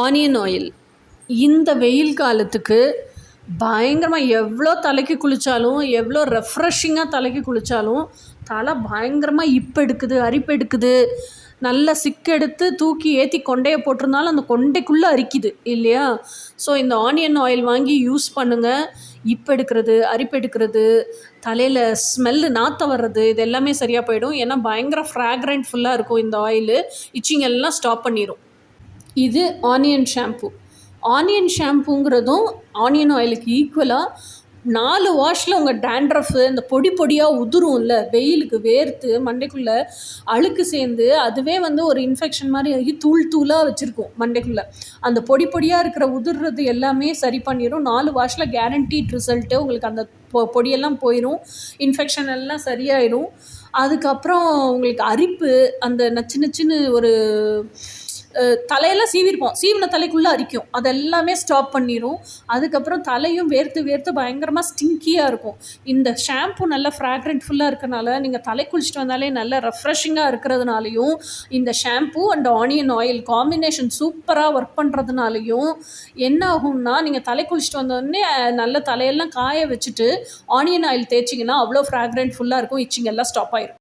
Onion oil இந்த வெயில் காலத்துக்கு பயங்கரமாக எவ்வளோ தலைக்கு குளித்தாலும் எவ்வளோ ரெஃப்ரெஷிங்காக தலைக்கு குளித்தாலும் தலை பயங்கரமாக இப்பெடுக்குது அரிப்பெடுக்குது. நல்லா சிக்கெடுத்து தூக்கி ஏற்றி கொண்டையை போட்டிருந்தாலும் அந்த கொண்டைக்குள்ளே அரிக்குது இல்லையா? ஸோ இந்த ஆனியன் ஆயில் வாங்கி யூஸ் பண்ணுங்கள். இப்பெடுக்கிறது, அரிப்பெடுக்கிறது, தலையில் ஸ்மெல்லு நாற்றம் வர்றது, இது எல்லாமே சரியாக போயிடும். ஏன்னா பயங்கர ஃப்ராக்ரண்ட் ஃபுல்லாக இருக்கும் இந்த ஆயிலு. இச்சிங் எல்லாம் ஸ்டாப் பண்ணிடும். இது ஆனியன் ஷாம்பு. ஆனியன் ஷாம்புங்கிறதும் ஆனியன் ஆயிலுக்கு ஈக்குவலாக 4 வாஷில் உங்கள் டேண்ட்ரஃபு இந்த பொடி பொடியாக உதிரும்ல, வெயிலுக்கு வேர்த்து மண்டைக்குள்ளே அழுக்கு சேர்ந்து அதுவே ஒரு இன்ஃபெக்ஷன் மாதிரி ஆகி தூள் தூளாக வச்சுருக்கும் மண்டைக்குள்ளே. அந்த பொடி பொடியாக இருக்கிற உதிர்றது எல்லாமே சரி பண்ணிடும். 4 வாஷில் கேரண்டீட் ரிசல்ட்டு. உங்களுக்கு அந்த பொடியெல்லாம் போயிடும், இன்ஃபெக்ஷன் எல்லாம் சரியாயிடும். அதுக்கப்புறம் உங்களுக்கு அரிப்பு, அந்த நச்சு நச்சுன்னு ஒரு தலையெல்லாம் சீவிருப்போம், சீவின தலைக்குள்ளே அரிக்கும், அதெல்லாமே ஸ்டாப் பண்ணிடும். அதுக்கப்புறம் தலையும் வேர்த்து வேர்த்து பயங்கரமாக ஸ்டிங்கியாக இருக்கும். இந்த ஷாம்பு நல்ல ஃப்ராக்ரண்ட் ஃபுல்லாக இருக்கனால நீங்கள் தலை குளிச்சுட்டு வந்தாலே நல்ல ரெஃப்ரெஷிங்காக இருக்கிறதுனாலையும், இந்த shampoo and onion oil combination சூப்பராக ஒர்க் பண்ணுறதுனாலையும் என்ன ஆகும்னா, நீங்கள் தலை குளிச்சுட்டு வந்தோடனே நல்ல தலையெல்லாம் காய வச்சுட்டு ஆனியன் ஆயில் தேய்ச்சிங்கன்னா அவ்வளோ ஃப்ராக்ரண்ட் ஃபுல்லாக இருக்கும். இச்சிங் எல்லாம் ஸ்டாப் ஆயிடும்.